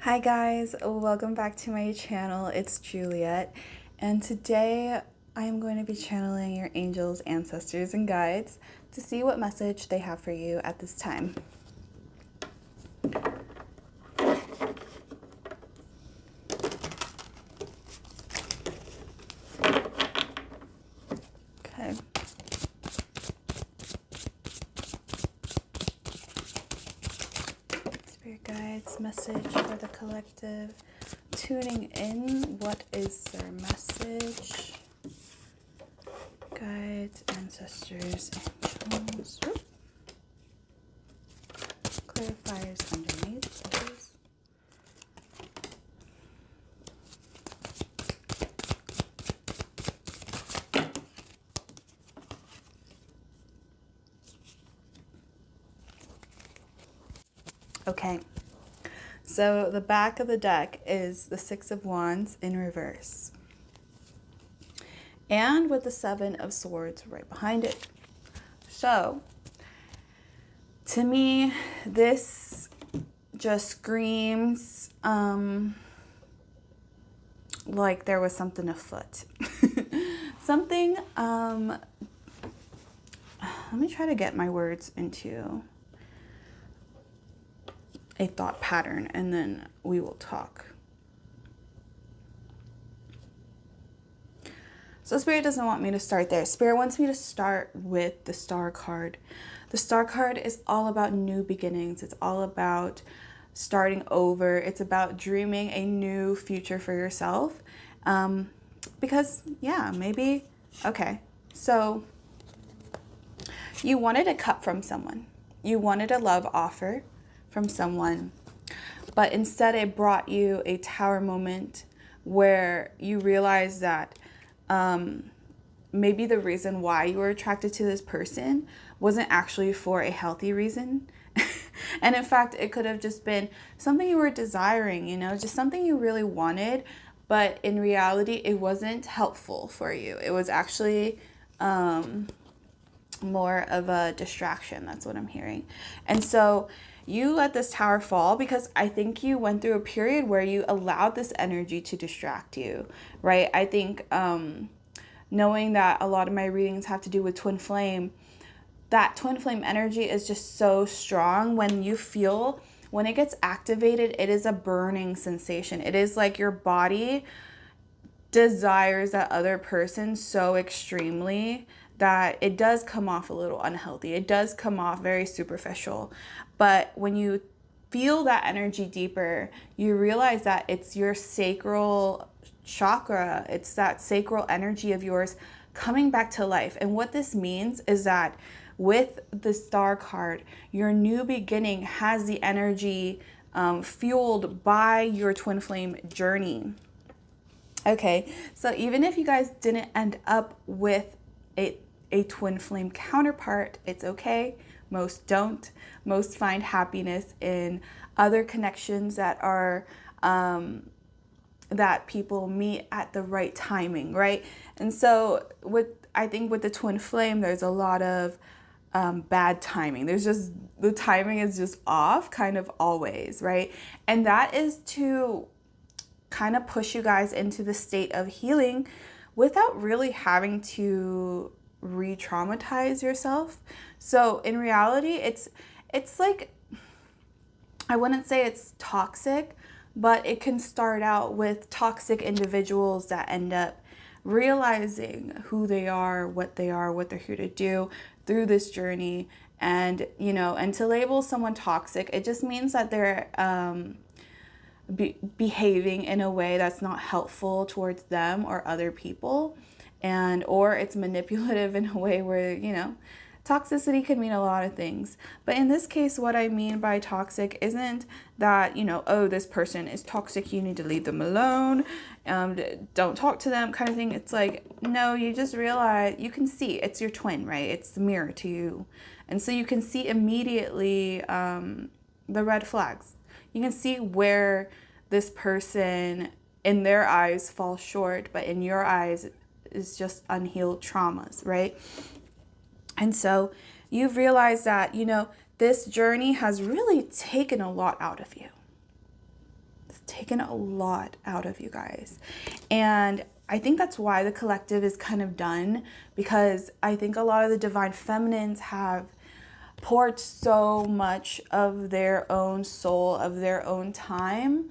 Hi guys, welcome back to my channel. It's Juliette, and today I am going to be channeling your angels, ancestors, and guides to see what message they have for you at this time. Okay. Spirit guides, message for the collective. Tuning in, what is their message? Guides, ancestors, angels. Whoop. Clarifiers underneath, please. Okay, so the back of the deck is the Six of Wands in reverse, and with the Seven of Swords right behind it. So, to me, this just screams like there was something afoot. Something, let me try to get my words into a thought pattern and then we will talk. So Spirit doesn't want me to start there. Spirit wants me to start with the Star card. The Star card is all about new beginnings. It's all about starting over. It's about dreaming a new future for yourself. Because, yeah, maybe, okay. So you wanted a cup from someone. You wanted a love offer from someone. But instead it brought you a tower moment where you realize that maybe the reason why you were attracted to this person wasn't actually for a healthy reason. And in fact, it could have just been something you were desiring, just something you really wanted. But in reality, it wasn't helpful for you. It was actually more of a distraction. That's what I'm hearing. And so you let this tower fall because I think you went through a period where you allowed this energy to distract you, right? I think knowing that a lot of my readings have to do with twin flame, that twin flame energy is just so strong. When it gets activated, it is a burning sensation. It is like your body desires that other person so extremely that it does come off a little unhealthy. It does come off very superficial. But when you feel that energy deeper, you realize that it's your sacral chakra. It's that sacral energy of yours coming back to life. And what this means is that with the Star card, your new beginning has the energy fueled by your twin flame journey. Okay, so even if you guys didn't end up with a twin flame counterpart, it's okay. Most don't. Most find happiness in other connections that are that people meet at the right timing, right? And so I think with the twin flame, there's a lot of bad timing. The timing is just off kind of always, right? And that is to kind of push you guys into the state of healing without really having to re-traumatize yourself. So in reality, it's like, I wouldn't say it's toxic, but it can start out with toxic individuals that end up realizing who they are, what they're here to do through this journey. And, and to label someone toxic, it just means that they're behaving in a way that's not helpful towards them or other people, or it's manipulative in a way where, toxicity could mean a lot of things. But in this case, what I mean by toxic isn't that, oh, this person is toxic, you need to leave them alone, don't talk to them kind of thing. It's like, no, you just realize, you can see it's your twin, right? It's the mirror to you. And so you can see immediately the red flags. You can see where this person, in their eyes, falls short, but in your eyes is just unhealed traumas, right? And so you've realized that, this journey has really taken a lot out of you. It's taken a lot out of you guys. And I think that's why the collective is kind of done, because I think a lot of the divine feminines have poured so much of their own soul, of their own time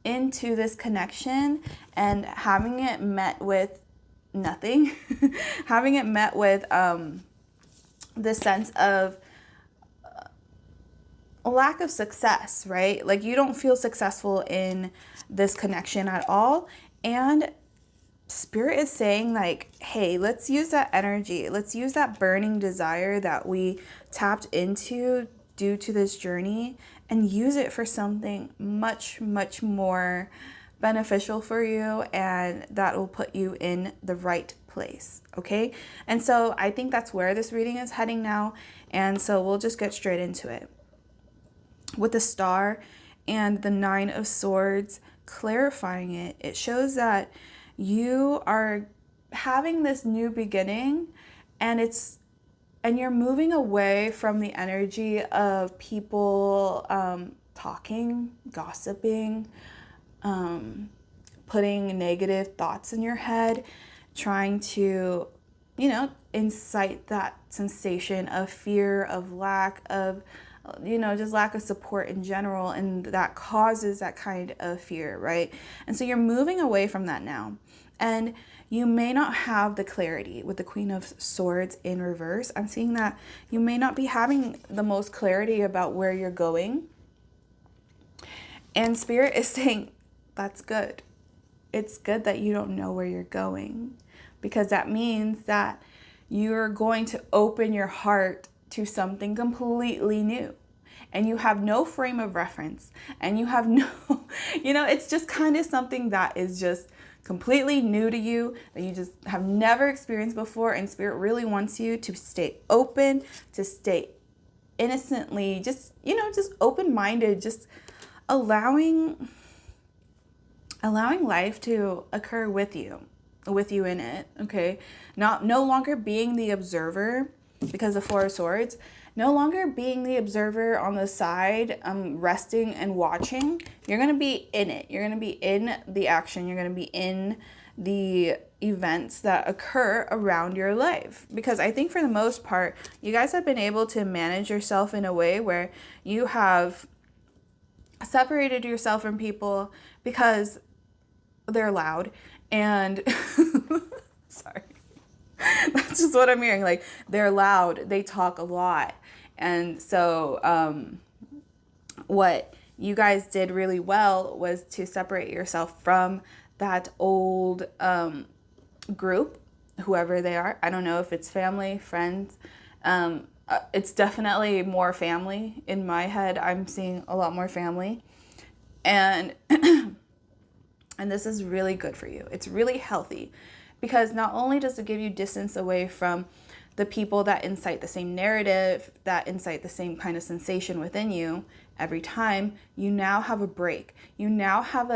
into this connection, and having it met with nothing, having it met with this sense of a lack of success, right? Like you don't feel successful in this connection at all. And Spirit is saying like, hey, let's use that energy. Let's use that burning desire that we tapped into due to this journey and use it for something much, much more beneficial for you, and that will put you in the right place. Okay. And so I think that's where this reading is heading now. And so we'll just get straight into it. With the Star and the Nine of Swords clarifying it, it shows that you are having this new beginning, and you're moving away from the energy of people talking, gossiping, putting negative thoughts in your head, trying to, incite that sensation of fear, of lack of, just lack of support in general, and that causes that kind of fear, right? And so you're moving away from that now. And you may not have the clarity with the Queen of Swords in reverse. I'm seeing that you may not be having the most clarity about where you're going. And Spirit is saying, that's good. It's good that you don't know where you're going, because that means that you're going to open your heart to something completely new, and you have no frame of reference, and you have no, it's just kind of something that is just completely new to you, that you just have never experienced before. And Spirit really wants you to stay open, to stay innocently, just open-minded, just allowing life to occur with you in it. Okay. No longer being the observer, because the Four of Swords, no longer being the observer on the side, resting and watching. You're going to be in it. You're going to be in the action. You're going to be in the events that occur around your life. Because I think for the most part, you guys have been able to manage yourself in a way where you have separated yourself from people because they're loud and sorry. That's just what I'm hearing. Like, they're loud, they talk a lot. And so what you guys did really well was to separate yourself from that old group, whoever they are. I don't know if it's family, friends. It's definitely more family in my head. I'm seeing a lot more family. And and this is really good for you. It's really healthy, because not only does it give you distance away from the people that incite the same narrative, that incite the same kind of sensation within you every time, you now have a break. You now have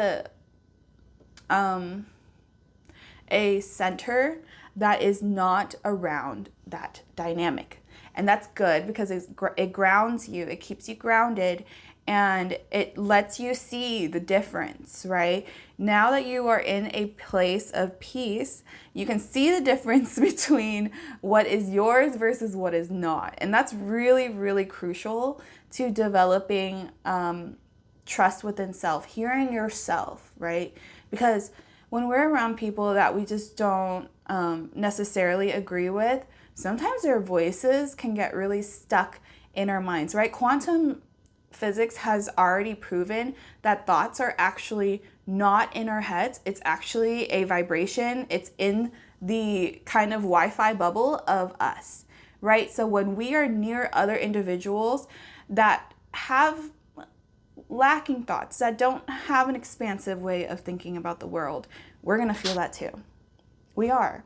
a center that is not around that dynamic. And that's good, because it grounds you. It keeps you grounded, and it lets you see the difference, right? Now that you are in a place of peace, you can see the difference between what is yours versus what is not. And that's really, really crucial to developing trust within self, hearing yourself, right? Because when we're around people that we just don't necessarily agree with, sometimes their voices can get really stuck in our minds, right? Quantum physics has already proven that thoughts are actually not in our heads. It's actually a vibration. It's in the kind of Wi-Fi bubble of us, right? So when we are near other individuals that have lacking thoughts, that don't have an expansive way of thinking about the world, we're going to feel that too. We are.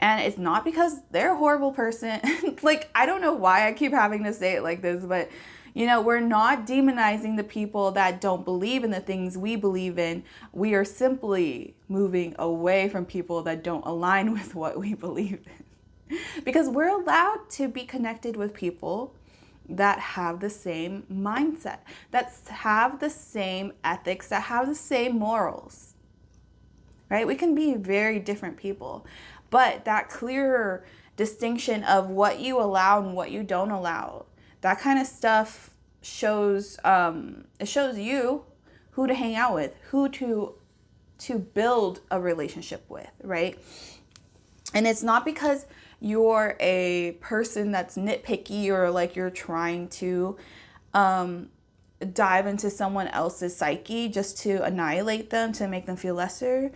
And it's not because they're a horrible person. Like, I don't know why I keep having to say it like this, but, we're not demonizing the people that don't believe in the things we believe in. We are simply moving away from people that don't align with what we believe in. Because we're allowed to be connected with people that have the same mindset, that have the same ethics, that have the same morals, right? We can be very different people, but that clearer distinction of what you allow and what you don't allow, that kind of stuff shows, it shows you who to hang out with, who to build a relationship with, right? And it's not because you're a person that's nitpicky or like you're trying to dive into someone else's psyche just to annihilate them, to make them feel lesser.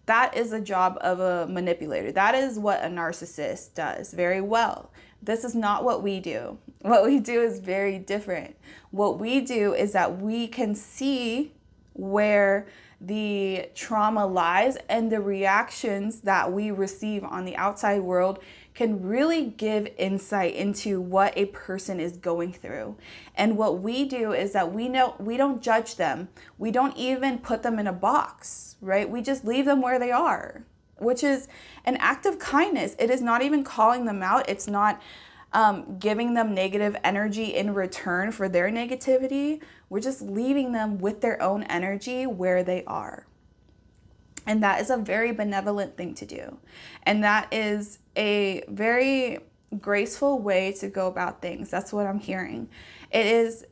That is a job of a manipulator. That is what a narcissist does very well. This is not what we do. What we do is very different. What we do is that we can see where the trauma lies, and the reactions that we receive on the outside world can really give insight into what a person is going through. And what we do is that we don't judge them. We don't even put them in a box, right? We just leave them where they are, which is an act of kindness. It is not even calling them out. It's not giving them negative energy in return for their negativity. We're just leaving them with their own energy where they are. And that is a very benevolent thing to do. And that is a very graceful way to go about things. That's what I'm hearing. It is,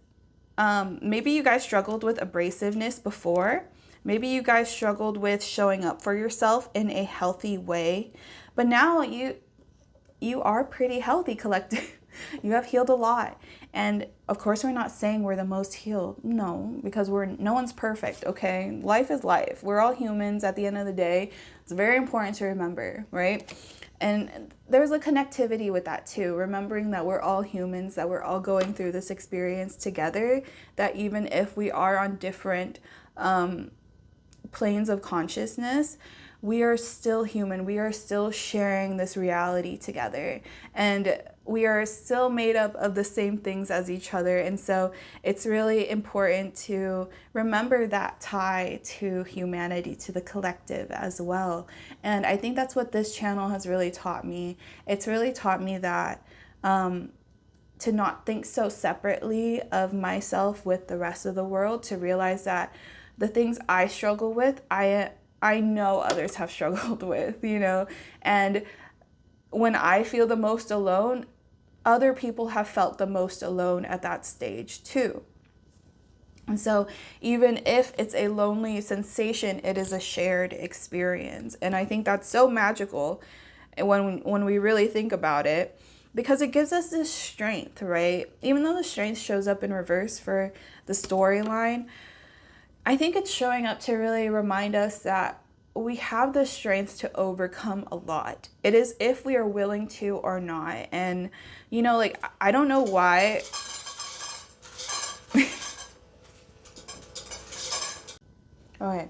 maybe you guys struggled with abrasiveness before. Maybe you guys struggled with showing up for yourself in a healthy way. But now you are pretty healthy, collective. You have healed a lot. And of course, we're not saying we're the most healed. No, because no one's perfect, okay? Life is life. We're all humans at the end of the day. It's very important to remember, right? And there's a connectivity with that too. Remembering that we're all humans, that we're all going through this experience together, that even if we are on different planes of consciousness, we are still human. We are still sharing this reality together. And we are still made up of the same things as each other. And so it's really important to remember that tie to humanity, to the collective as well. And I think that's what this channel has really taught me. It's really taught me that to not think so separately of myself with the rest of the world, to realize that the things I struggle with, I know others have struggled with, and when I feel the most alone, other people have felt the most alone at that stage too. And so even if it's a lonely sensation, it is a shared experience. And I think that's so magical when we really think about it, because it gives us this strength, right? Even though the strength shows up in reverse for the storyline, I think it's showing up to really remind us that we have the strength to overcome a lot. It is if we are willing to or not. And, I don't know why. Okay.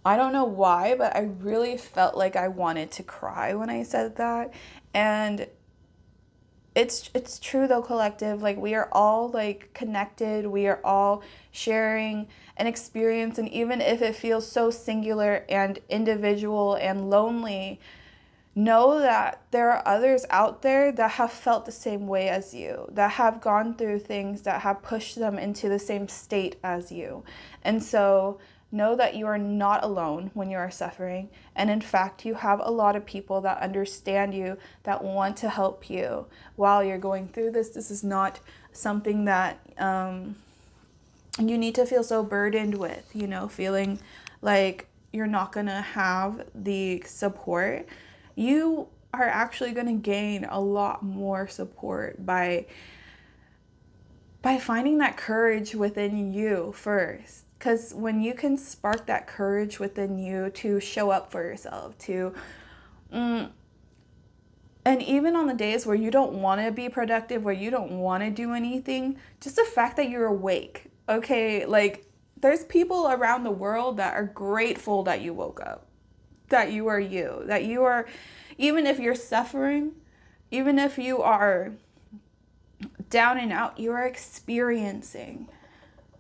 I don't know why, but I really felt like I wanted to cry when I said that. And it's true though, collective. Like, we are all connected. We are all sharing an experience. And even if it feels so singular and individual and lonely, know that there are others out there that have felt the same way as you, that have gone through things that have pushed them into the same state as you. And so know that you are not alone when you are suffering. And in fact, you have a lot of people that understand you, that want to help you while you're going through this. This is not something that you need to feel so burdened with, feeling like you're not going to have the support. You are actually going to gain a lot more support by finding that courage within you first. Because when you can spark that courage within you to show up for yourself, and even on the days where you don't want to be productive, where you don't want to do anything, just the fact that you're awake, okay? There's people around the world that are grateful that you woke up, that you are you, that you are, even if you're suffering, even if you are down and out, you are experiencing.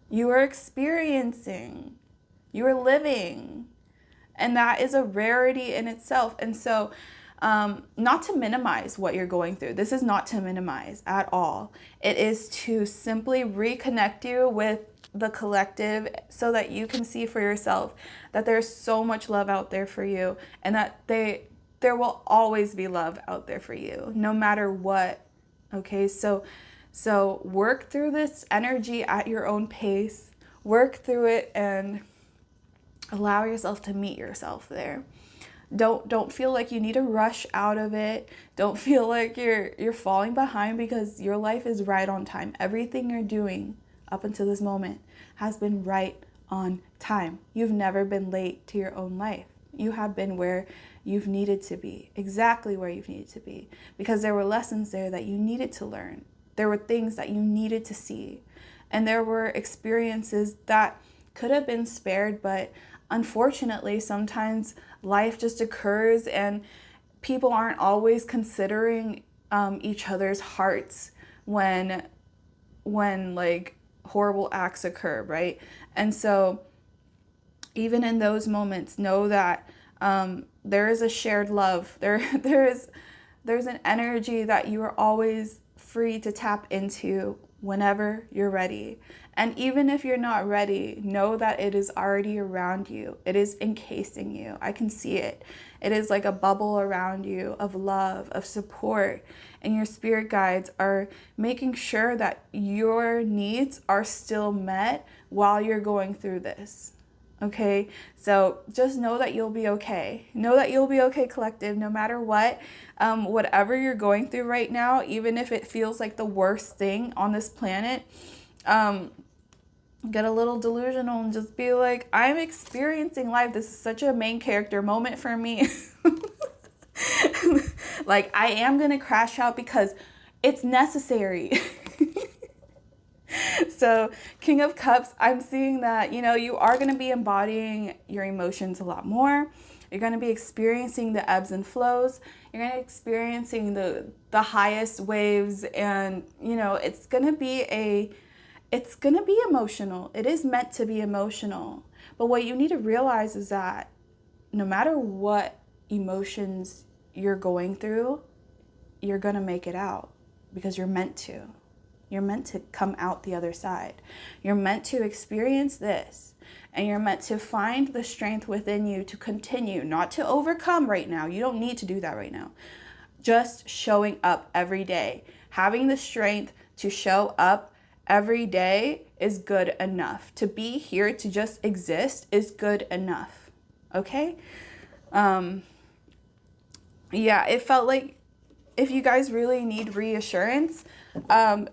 You are experiencing. You are living. And that is a rarity in itself. And so not to minimize what you're going through. This is not to minimize at all. It is to simply reconnect you with the collective so that you can see for yourself that there's so much love out there for you, and that there will always be love out there for you no matter what. Okay, so work through this energy at your own pace. Work through it and allow yourself to meet yourself there. Don't feel like you need to rush out of it. Don't feel like you're falling behind, because your life is right on time. Everything you're doing up until this moment has been right on time. You've never been late to your own life. You have been where you've needed to be, exactly where you've needed to be, because there were lessons there that you needed to learn. There were things that you needed to see, and there were experiences that could have been spared, but unfortunately, sometimes life just occurs and people aren't always considering each other's hearts when like horrible acts occur, right? And so even in those moments, know that there is a shared love. There's an energy that you are always free to tap into whenever you're ready. And even if you're not ready, know that it is already around you. It is encasing you. I can see it. It is like a bubble around you of love, of support. And your spirit guides are making sure that your needs are still met while you're going through this. Okay, so just know that you'll be okay. Know that you'll be okay, collective, no matter what. Whatever you're going through right now, even if it feels like the worst thing on this planet, get a little delusional and just be like, I'm experiencing life. This is such a main character moment for me. Like, I am going to crash out because it's necessary. So, King of Cups, I'm seeing that, you are going to be embodying your emotions a lot more. You're going to be experiencing the ebbs and flows. You're going to be experiencing the highest waves, and, it's going to be emotional. It is meant to be emotional. But what you need to realize is that no matter what emotions you're going through, you're going to make it out, because you're meant to. You're meant to come out the other side. You're meant to experience this, and you're meant to find the strength within you to continue, not to overcome right now. You don't need to do that right now. Just showing up every day. Having the strength to show up every day is good enough. To be here, to just exist, is good enough. Okay? Yeah, it felt like, if you guys really need reassurance,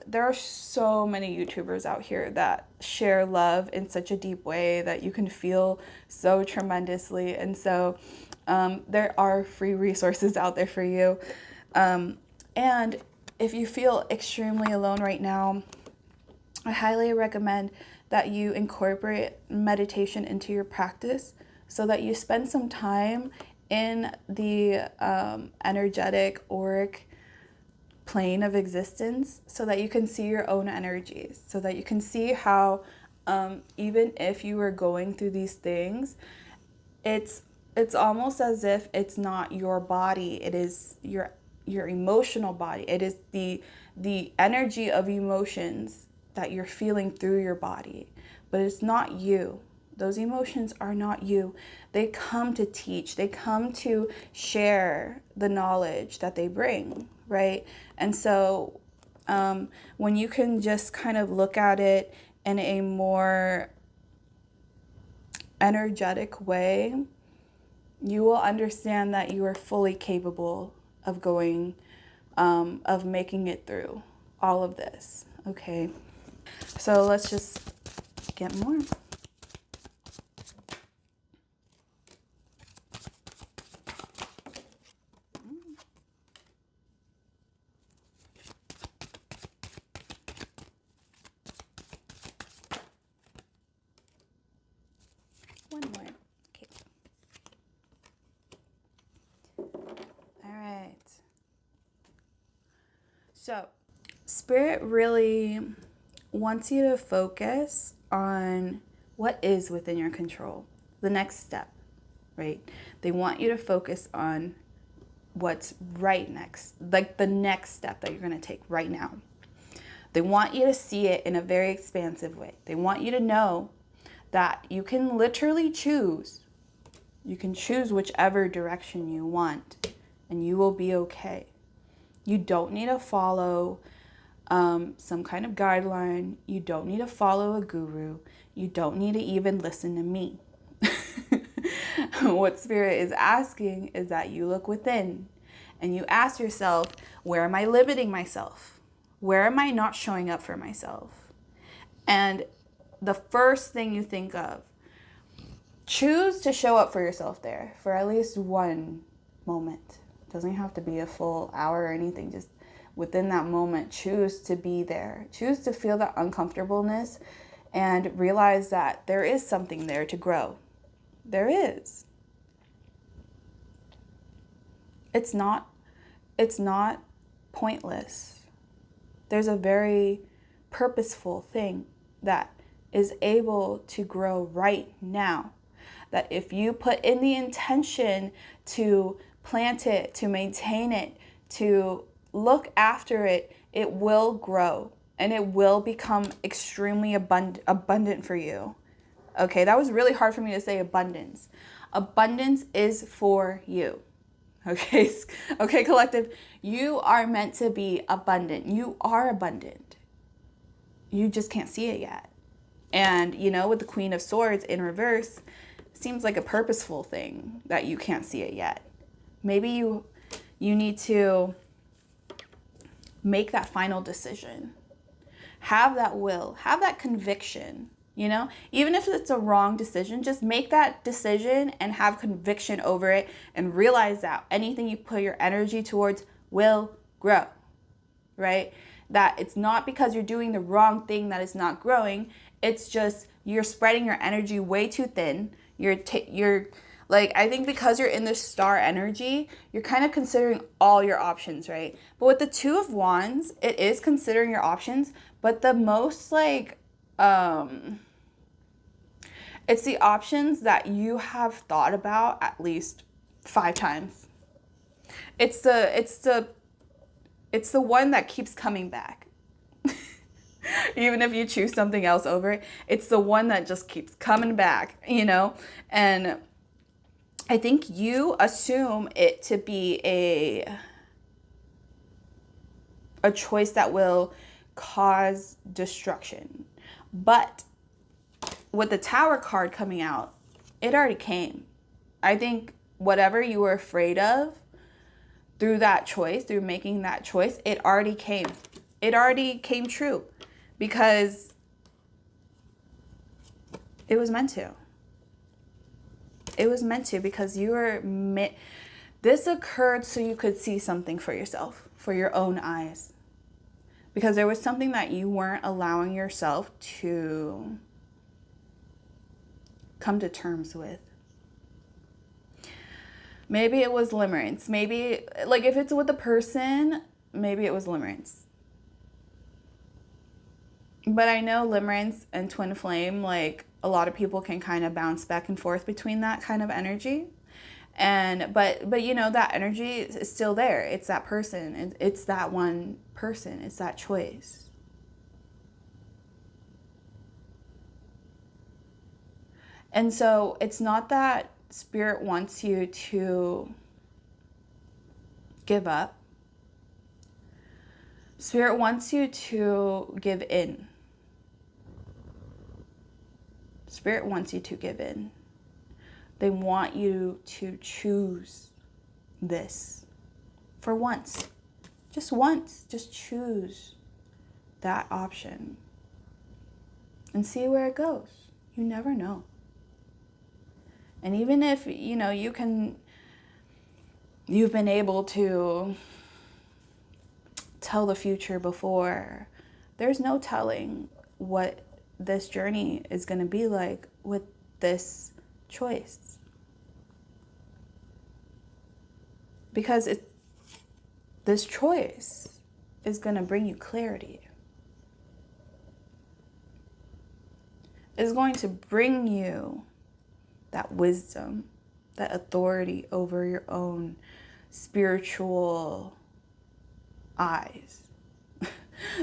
there are so many YouTubers out here that share love in such a deep way that you can feel so tremendously. And so there are free resources out there for you. And if you feel extremely alone right now, I highly recommend that you incorporate meditation into your practice, so that you spend some time in the energetic auric plane of existence, so that you can see your own energies, so that you can see how even if you are going through these things, it's almost as if it's not your body, it is your emotional body. It is the energy of emotions that you're feeling through your body, but it's not you. Those emotions are not you. They come to teach. They come to share the knowledge that they bring, right? And so when you can just kind of look at it in a more energetic way, you will understand that you are fully capable of of making it through all of this, okay? So let's just get more. One more. Okay. All right. So, Spirit really wants you to focus on what is within your control, the next step, right? They want you to focus on what's right next, like the next step that you're going to take right now. They want you to see it in a very expansive way. They want you to know that you can literally choose. You can choose whichever direction you want, and you will be okay. You don't need to follow some kind of guideline. You don't need to follow a guru. You don't need to even listen to me. What Spirit is asking is that you look within and you ask yourself, where am I limiting myself? Where am I not showing up for myself? And the first thing you think of, choose to show up for yourself there for at least one moment. It doesn't have to be a full hour or anything. Just within that moment, choose to be there. Choose to feel that uncomfortableness and realize that there is something there to grow. There is. It's not pointless. There's a very purposeful thing that is able to grow right now. That if you put in the intention to plant it, to maintain it, to look after it, it will grow and it will become extremely abundant for you. Okay, that was really hard for me to say, abundance. Abundance is for you. Okay, okay, collective, you are meant to be abundant. You are abundant. You just can't see it yet. And, you know, with the Queen of Swords in reverse, seems like a purposeful thing that you can't see it yet. Maybe you need to make that final decision. Have that will, have that conviction, you know? Even if it's a wrong decision, just make that decision and have conviction over it and realize that anything you put your energy towards will grow, right? That it's not because you're doing the wrong thing that it's not growing. It's just you're spreading your energy way too thin. You're like, I think because you're in this star energy, you're kind of considering all your options, right? But with the Two of Wands, it is considering your options, but the most like, it's the options that you have thought about at least 5 times. It's the one that keeps coming back. Even if you choose something else over it, it's the one that just keeps coming back, you know? And I think you assume it to be a choice that will cause destruction. But with the Tower card coming out, it already came. I think whatever you were afraid of through that choice, through making that choice, it already came. It already came true because it was meant to. It was meant to because you were this occurred so you could see something for yourself, for your own eyes. Because there was something that you weren't allowing yourself to come to terms with. Maybe it was limerence. Maybe, like, if it's with a person, maybe it was limerence. But I know limerence and twin flame, like, a lot of people can kind of bounce back and forth between that kind of energy. And but you know, that energy is still there. It's that person. It's that one person. It's that choice. And so it's not that Spirit wants you to give up. Spirit wants you to give in. Spirit wants you to give in. They want you to choose this for once. Just once. Just choose that option and see where it goes. You never know. And even if, you know, you've been able to tell the future before, there's no telling what this journey is going to be like with this choice. Because this choice is going to bring you clarity. It's going to bring you that wisdom, that authority over your own spiritual eyes,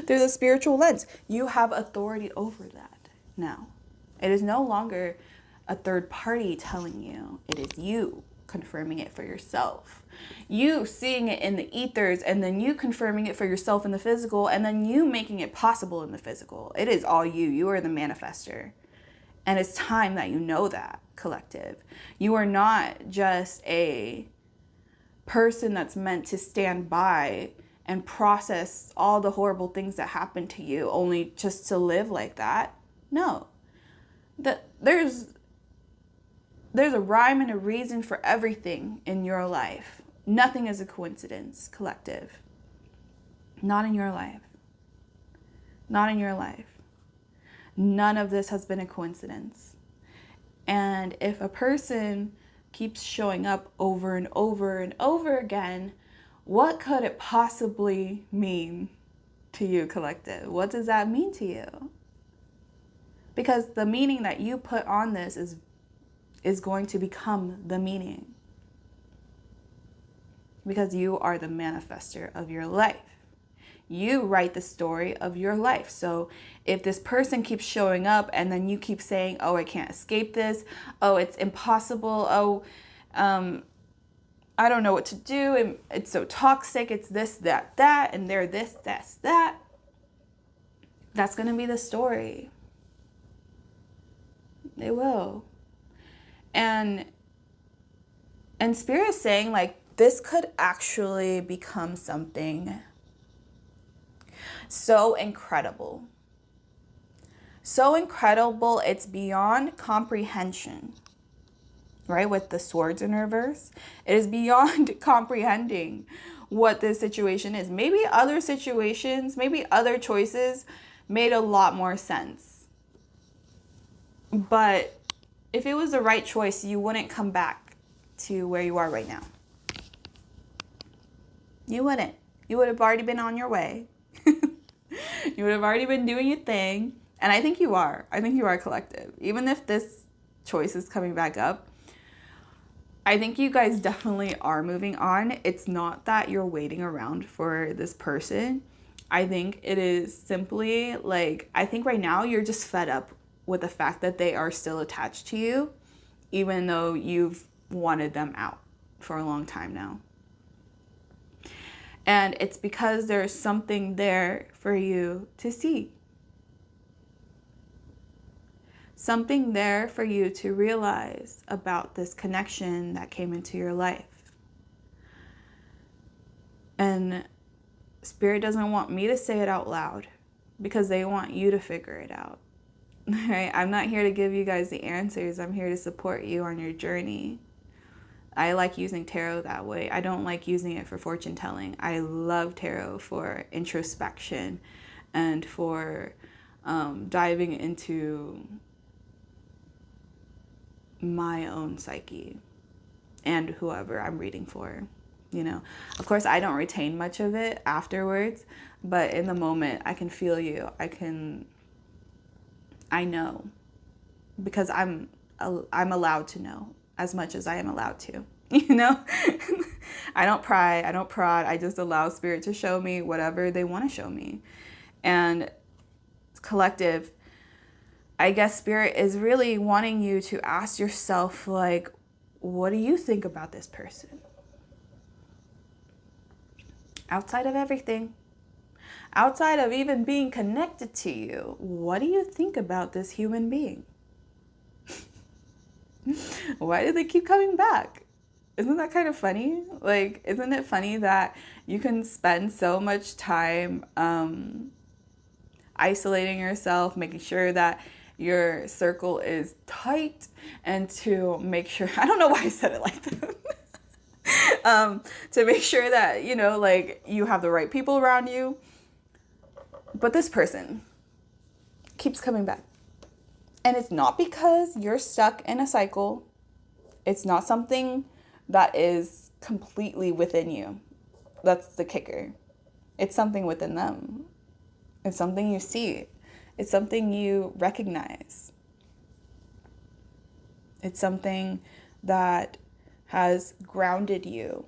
through the spiritual lens. You have authority over that now. It is no longer a third party telling you. It is you confirming it for yourself. You seeing it in the ethers, and then you confirming it for yourself in the physical, and then you making it possible in the physical. It is all you. You are the manifester. And it's time that you know that, collective. You are not just a person that's meant to stand by and process all the horrible things that happen to you only just to live like that. No. There's a rhyme and a reason for everything in your life. Nothing is a coincidence, collective. Not in your life. Not in your life. None of this has been a coincidence. And if a person keeps showing up over and over and over again, what could it possibly mean to you, collective? What does that mean to you? Because the meaning that you put on this is going to become the meaning. Because you are the manifester of your life. You write the story of your life. So if this person keeps showing up and then you keep saying, oh, I can't escape this. Oh, it's impossible. Oh, I don't know what to do. It's so toxic. It's this, that, and they're this, that. That's going to be the story. It will. And Spirit is saying, like, this could actually become something so incredible. So incredible, it's beyond comprehension. Right? With the swords in reverse. It is beyond comprehending what this situation is. Maybe other situations, maybe other choices made a lot more sense. But if it was the right choice, you wouldn't come back to where you are right now. You wouldn't. You would have already been on your way. You would have already been doing your thing. And I think you are. I think you are, collective. Even if this choice is coming back up, I think you guys definitely are moving on. It's not that you're waiting around for this person. I think it is simply like, I think right now you're just fed up with the fact that they are still attached to you, even though you've wanted them out for a long time now. And it's because there's something there for you to see. Something there for you to realize about this connection that came into your life. And Spirit doesn't want me to say it out loud because they want you to figure it out. Right? I'm not here to give you guys the answers. I'm here to support you on your journey. I like using tarot that way. I don't like using it for fortune telling. I love tarot for introspection and for diving into my own psyche and whoever I'm reading for. You know, of course, I don't retain much of it afterwards, but in the moment, I can feel you. I know, because I'm allowed to know as much as I am allowed to. You know, I don't pry, I don't prod. I just allow Spirit to show me whatever they want to show me. And collective, I guess Spirit is really wanting you to ask yourself, like, what do you think about this person? Outside of everything, outside of even being connected to you, what do you think about this human being? Why do they keep coming back? Isn't that kind of funny? Like, isn't it funny that you can spend so much time isolating yourself, making sure that your circle is tight, and to make sure, I don't know why I said it like that. To make sure that, you know, like, you have the right people around you. But this person keeps coming back. And it's not because you're stuck in a cycle. It's not something that is completely within you. That's the kicker. It's something within them. It's something you see. It's something you recognize. It's something that has grounded you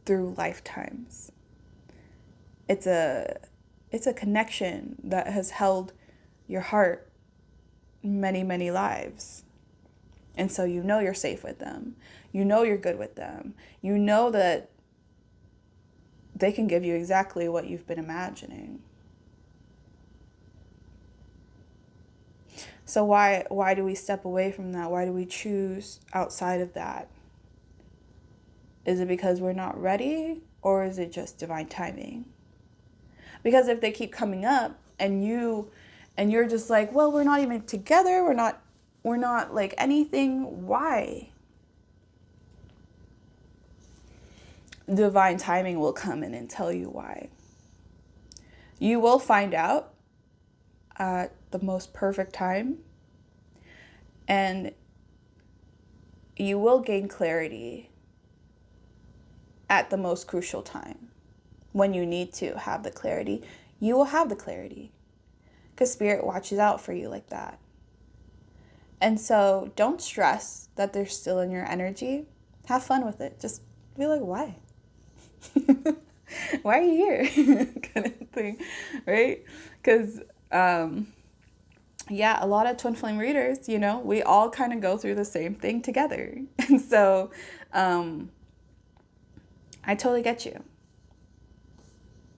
through lifetimes. It's a connection that has held your heart many, many lives. And so you know you're safe with them. You know you're good with them. You know that they can give you exactly what you've been imagining. So why do we step away from that? Why do we choose outside of that? Is it because we're not ready, or is it just divine timing? Because if they keep coming up and you're just like, well, we're not even together, we're not like anything, why? Divine timing will come in and tell you why. You will find out at the most perfect time, and you will gain clarity at the most crucial time. When you need to have the clarity, you will have the clarity, because Spirit watches out for you like that. And so don't stress that they're still in your energy. Have fun with it. Just be like, why? Why are you here? Kind of thing, right? Because, yeah, a lot of twin flame readers, we all kind of go through the same thing together. And so I totally get you.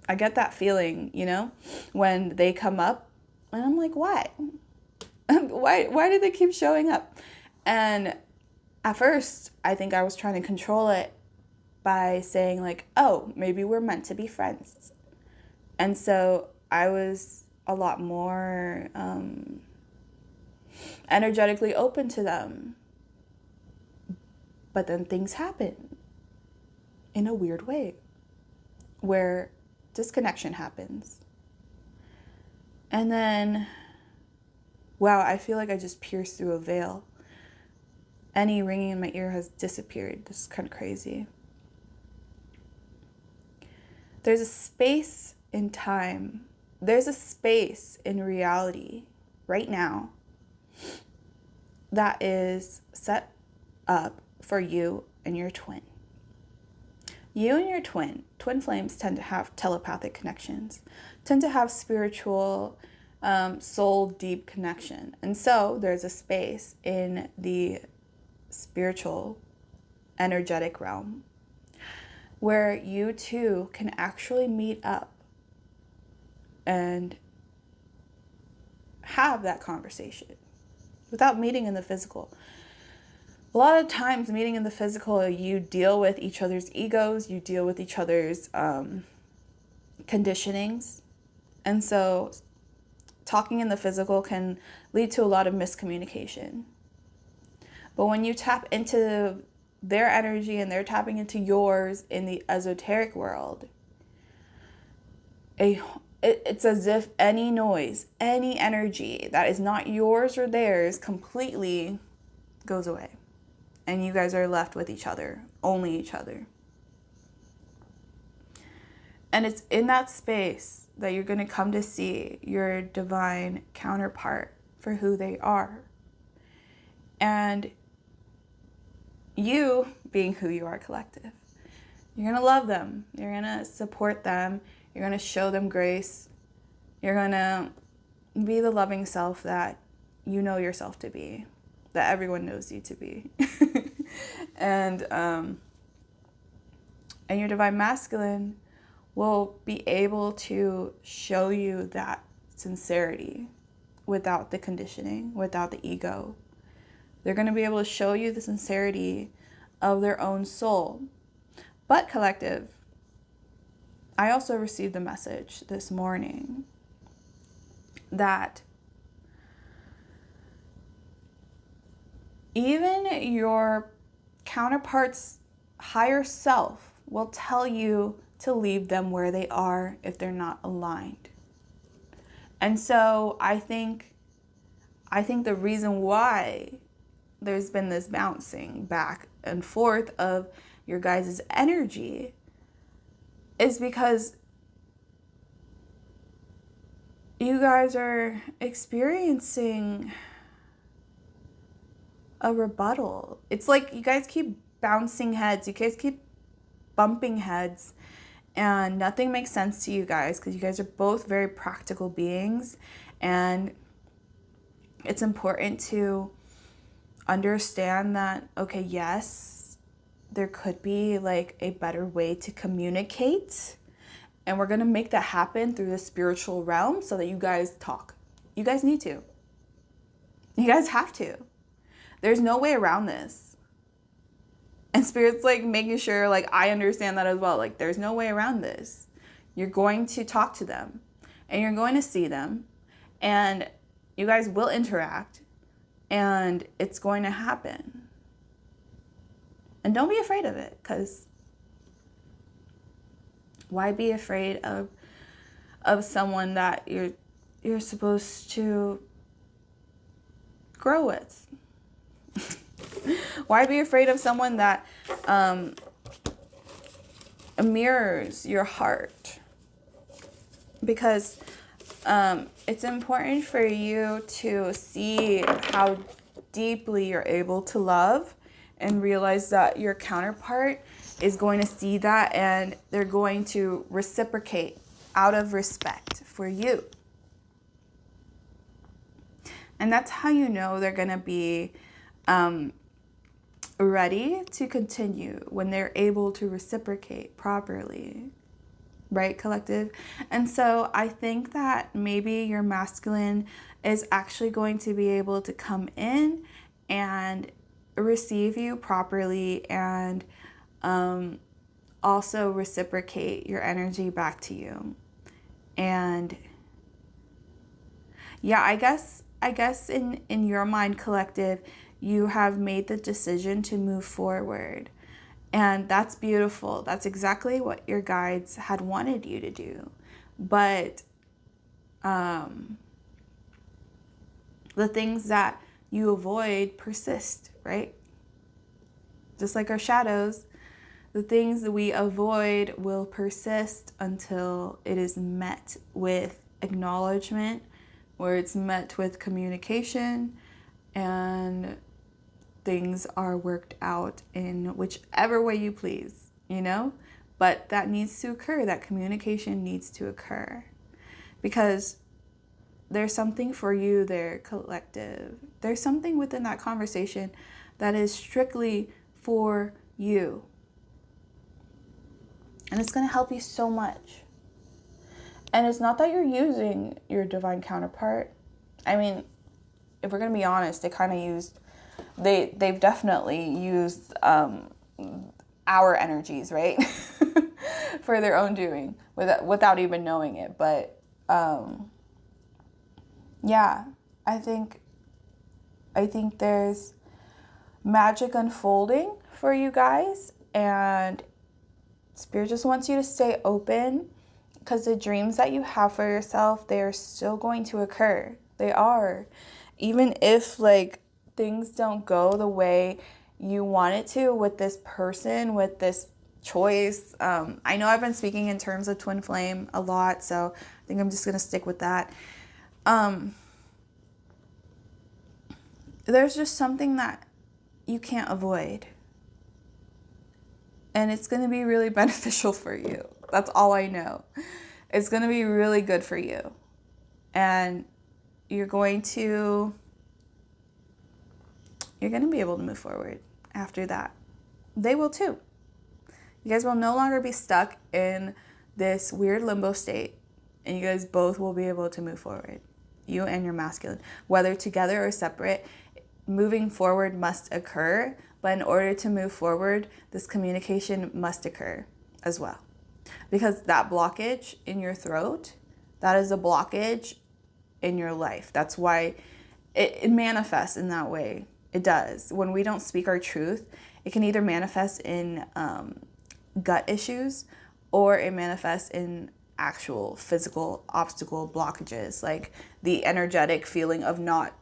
I get that feeling, when they come up and I'm like, why? Why do they keep showing up? And at first, I think I was trying to control it by saying like, oh, maybe we're meant to be friends. And so I was a lot more energetically open to them. But then things happen in a weird way where disconnection happens. And then, wow, I feel like I just pierced through a veil. Any ringing in my ear has disappeared. This is kind of crazy. There's a space in time. There's a space in reality right now that is set up for you and your twin. You and your twin flames tend to have telepathic connections, tend to have spiritual, soul deep connection. And so there's a space in the spiritual, energetic realm where you two can actually meet up and have that conversation without meeting in the physical. A lot of times meeting in the physical, you deal with each other's egos, you deal with each other's conditionings. And so talking in the physical can lead to a lot of miscommunication. But when you tap into their energy and they're tapping into yours in the esoteric world, it's as if any noise, any energy that is not yours or theirs completely goes away. And you guys are left with each other, only each other. And it's in that space that you're going to come to see your divine counterpart for who they are. And you, being who you are, collective, you're going to love them. You're going to support them. You're going to show them grace. You're going to be the loving self that you know yourself to be, that everyone knows you to be. And your divine masculine will be able to show you that sincerity without the conditioning, without the ego. They're going to be able to show you the sincerity of their own soul. But collective, I also received a message this morning that even your counterpart's higher self will tell you to leave them where they are if they're not aligned. And so I think the reason why there's been this bouncing back and forth of your guys' energy is because you guys are experiencing a rebuttal. It's like you guys keep bouncing heads. You guys keep bumping heads, and nothing makes sense to you guys because you guys are both very practical beings, and it's important to understand that, okay, yes, there could be like a better way to communicate, and we're going to make that happen through the spiritual realm so that you guys talk. You guys need to. You guys have to. There's no way around this. And Spirit's like making sure like I understand that as well. Like there's no way around this. You're going to talk to them and you're going to see them and you guys will interact and it's going to happen. And don't be afraid of it, because why be afraid of someone that you're supposed to grow with? Why be afraid of someone that mirrors your heart? Because it's important for you to see how deeply you're able to love and realize that your counterpart is going to see that and they're going to reciprocate out of respect for you. And that's how you know they're going to be ready to continue, when they're able to reciprocate properly. Right, collective? And so I think that maybe your masculine is actually going to be able to come in and receive you properly and also reciprocate your energy back to you. And yeah, I guess in your mind, collective, you have made the decision to move forward. And that's beautiful. That's exactly what your guides had wanted you to do. But the things that you avoid persist, right? Just like our shadows, the things that we avoid will persist until it is met with acknowledgement, where it's met with communication, and things are worked out in whichever way you please, you know? But that needs to occur. That communication needs to occur. Because there's something for you there, collective. There's something within that conversation that is strictly for you. And it's going to help you so much. And it's not that you're using your divine counterpart. I mean, if we're going to be honest, they've definitely used our energies, right? For their own doing without even knowing it. But yeah, I think there's magic unfolding for you guys, and Spirit just wants you to stay open, because the dreams that you have for yourself, they are still going to occur. They are. Even if like things don't go the way you want it to with this person, with this choice. I know I've been speaking in terms of twin flame a lot, so I think I'm just going to stick with that. There's just something that you can't avoid. And it's going to be really beneficial for you. That's all I know. It's going to be really good for you. And you're going to be able to move forward after that. They will too. You guys will no longer be stuck in this weird limbo state. And you guys both will be able to move forward. You and your masculine. Whether together or separate, moving forward must occur. But in order to move forward, this communication must occur as well. Because that blockage in your throat, that is a blockage in your life. That's why it manifests in that way. It does. When we don't speak our truth, it can either manifest in gut issues, or it manifests in actual physical obstacle blockages, like the energetic feeling of not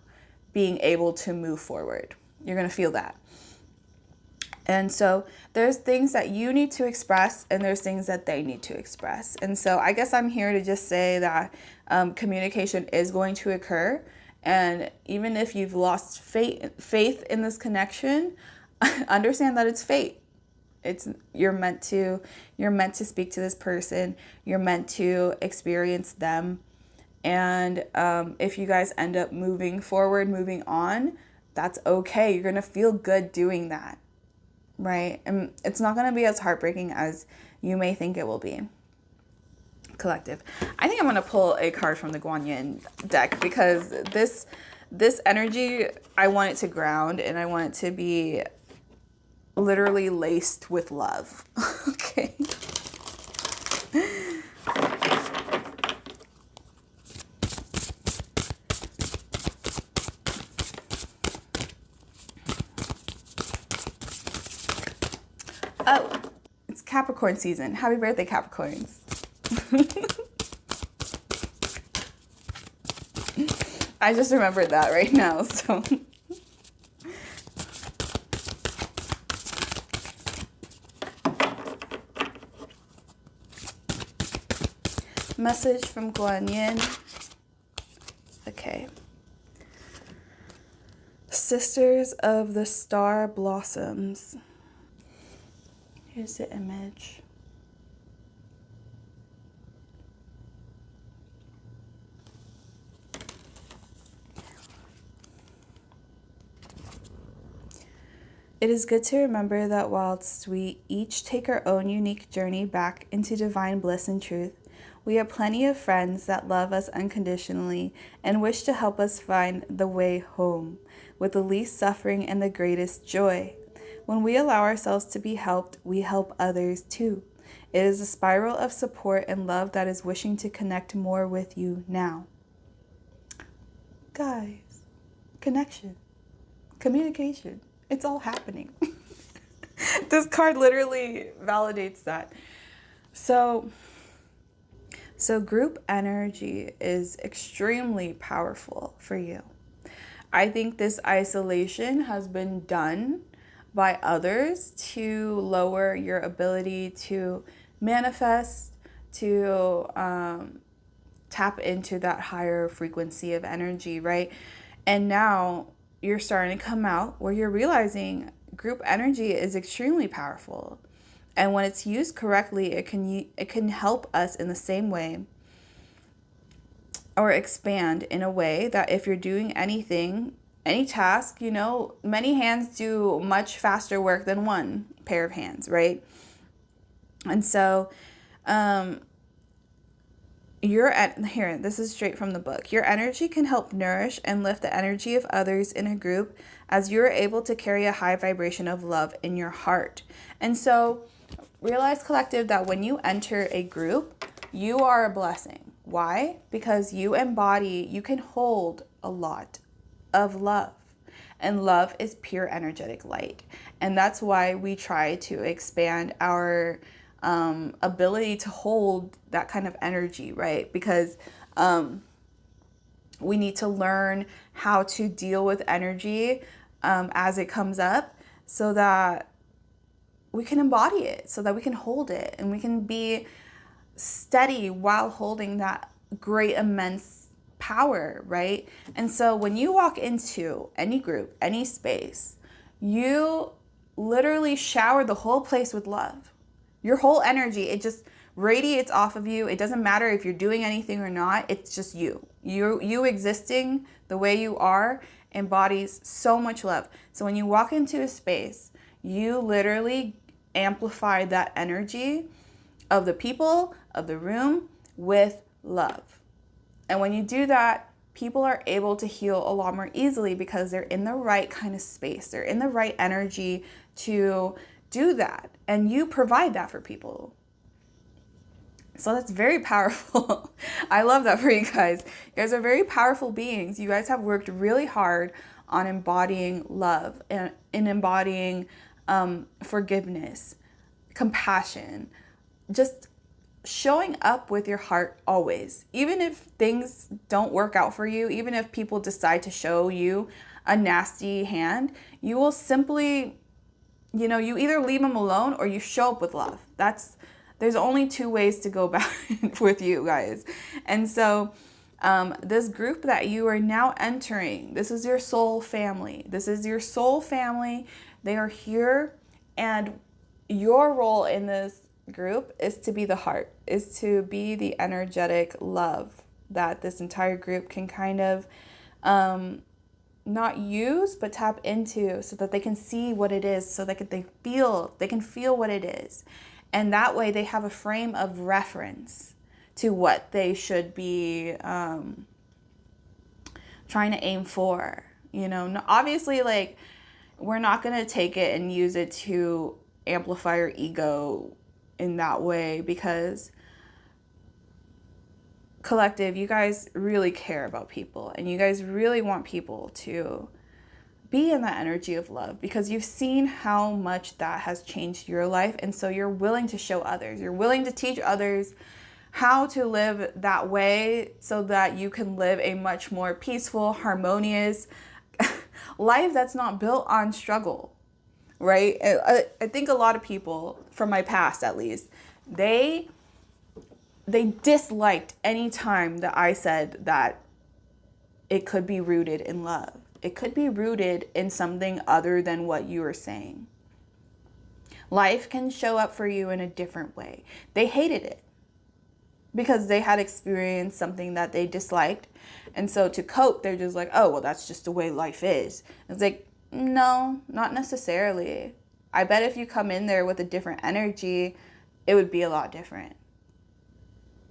being able to move forward. You're going to feel that. And so there's things that you need to express, and there's things that they need to express. And so I guess I'm here to just say that communication is going to occur. And even if you've lost faith in this connection, understand that it's fate. It's you're meant to speak to this person. You're meant to experience them. And if you guys end up moving forward, moving on, that's okay. You're gonna feel good doing that, right? And it's not gonna be as heartbreaking as you may think it will be. Collective. I think I'm gonna pull a card from the Guanyin deck because this energy, I want it to ground and I want it to be literally laced with love. Okay. Oh, it's Capricorn season. Happy birthday, Capricorns. I just remembered that right now, so. Message from Guanyin. Okay. Sisters of the Star Blossoms. Here's the image. It is good to remember that whilst we each take our own unique journey back into divine bliss and truth, we have plenty of friends that love us unconditionally and wish to help us find the way home with the least suffering and the greatest joy. When we allow ourselves to be helped, we help others too. It is a spiral of support and love that is wishing to connect more with you now. Guys, connection, communication, it's all happening. This card literally validates that. So group energy is extremely powerful for you. I think this isolation has been done by others to lower your ability to manifest, to tap into that higher frequency of energy, right? And now you're starting to come out where you're realizing group energy is extremely powerful. And when it's used correctly, it can help us in the same way or expand in a way that if you're doing anything, any task, many hands do much faster work than one pair of hands, right? And so here, this is straight from the book. Your energy can help nourish and lift the energy of others in a group as you're able to carry a high vibration of love in your heart. And so realize, collective, that when you enter a group, you are a blessing. Why? Because you can hold a lot of love. And love is pure energetic light. And that's why we try to expand our ability to hold that kind of energy, right? Because we need to learn how to deal with energy as it comes up so that we can embody it, so that we can hold it and we can be steady while holding that great, immense power, right? And so when you walk into any group, any space, you literally shower the whole place with love. Your whole energy, it just radiates off of you. It doesn't matter if you're doing anything or not. It's just you. You existing the way you are embodies so much love. So when you walk into a space, you literally amplify that energy of the people, of the room with love. And when you do that, people are able to heal a lot more easily because they're in the right kind of space. They're in the right energy to do that. And you provide that for people. So that's very powerful. I love that for you guys. You guys are very powerful beings. You guys have worked really hard on embodying love and in embodying forgiveness, compassion, just showing up with your heart always. Even if things don't work out for you, even if people decide to show you a nasty hand, you will simply, you either leave them alone or you show up with love. There's only two ways to go about it with you guys. And so this group that you are now entering, this is your soul family. This is your soul family. They are here and your role in this group is to be the heart, is to be the energetic love that this entire group can kind of not use but tap into, so that they can see what it is, so that they can feel what it is, and that way they have a frame of reference to what they should be trying to aim for. You know, obviously, like, we're not going to take it and use it to amplify your ego in that way, because collective, you guys really care about people, and you guys really want people to be in that energy of love, because you've seen how much that has changed your life. And so you're willing to show others, you're willing to teach others how to live that way, so that you can live a much more peaceful, harmonious life that's not built on struggle, right? I think a lot of people, from my past at least, they disliked any time that I said that it could be rooted in love. It could be rooted in something other than what you were saying. Life can show up for you in a different way. They hated it because they had experienced something that they disliked. And so to cope, they're just like, oh, well, that's just the way life is. It's like, no, not necessarily. I bet if you come in there with a different energy, it would be a lot different.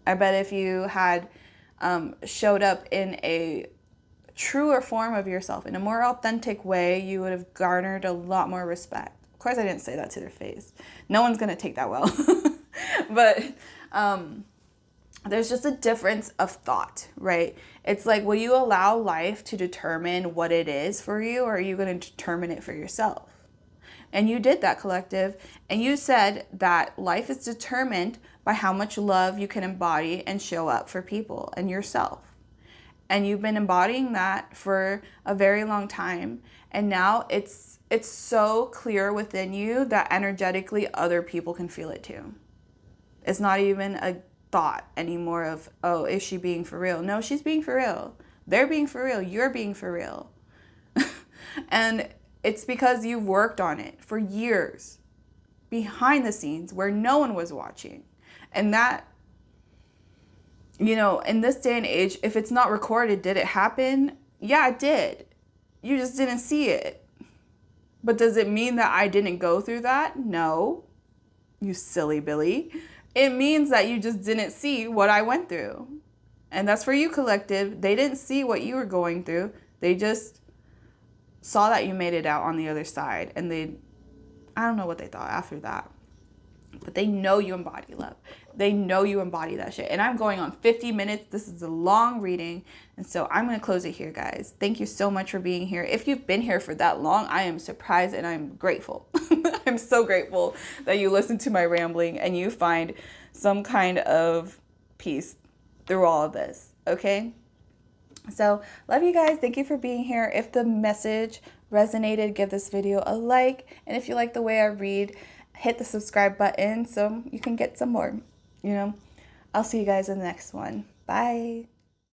I bet if you had showed up in a truer form of yourself, in a more authentic way, you would have garnered a lot more respect. Of course, I didn't say that to their face. No one's going to take that well. But there's just a difference of thought, right? It's like, will you allow life to determine what it is for you, or are you going to determine it for yourself? And you did that, collective. And you said that life is determined by how much love you can embody and show up for people and yourself. And you've been embodying that for a very long time. And now it's so clear within you that energetically other people can feel it too. It's not even a thought anymore of, oh, is she being for real? No, she's being for real. They're being for real. You're being for real. And it's because you've worked on it for years behind the scenes where no one was watching. And that, you know, in this day and age, if it's not recorded, did it happen? Yeah, it did. You just didn't see it. But does it mean that I didn't go through that? No, you silly Billy. It means that you just didn't see what I went through. And that's for you, collective. They didn't see what you were going through. They just saw that you made it out on the other side. And I don't know what they thought after that. But they know you embody love. They know you embody that shit. And I'm going on 50 minutes. This is a long reading. And so I'm going to close it here, guys. Thank you so much for being here. If you've been here for that long, I am surprised and I'm grateful. I'm so grateful that you listen to my rambling and you find some kind of peace through all of this. Okay? So love you guys. Thank you for being here. If the message resonated, give this video a like. And if you like the way I read, hit the subscribe button so you can get some more, you know. I'll see you guys in the next one. Bye.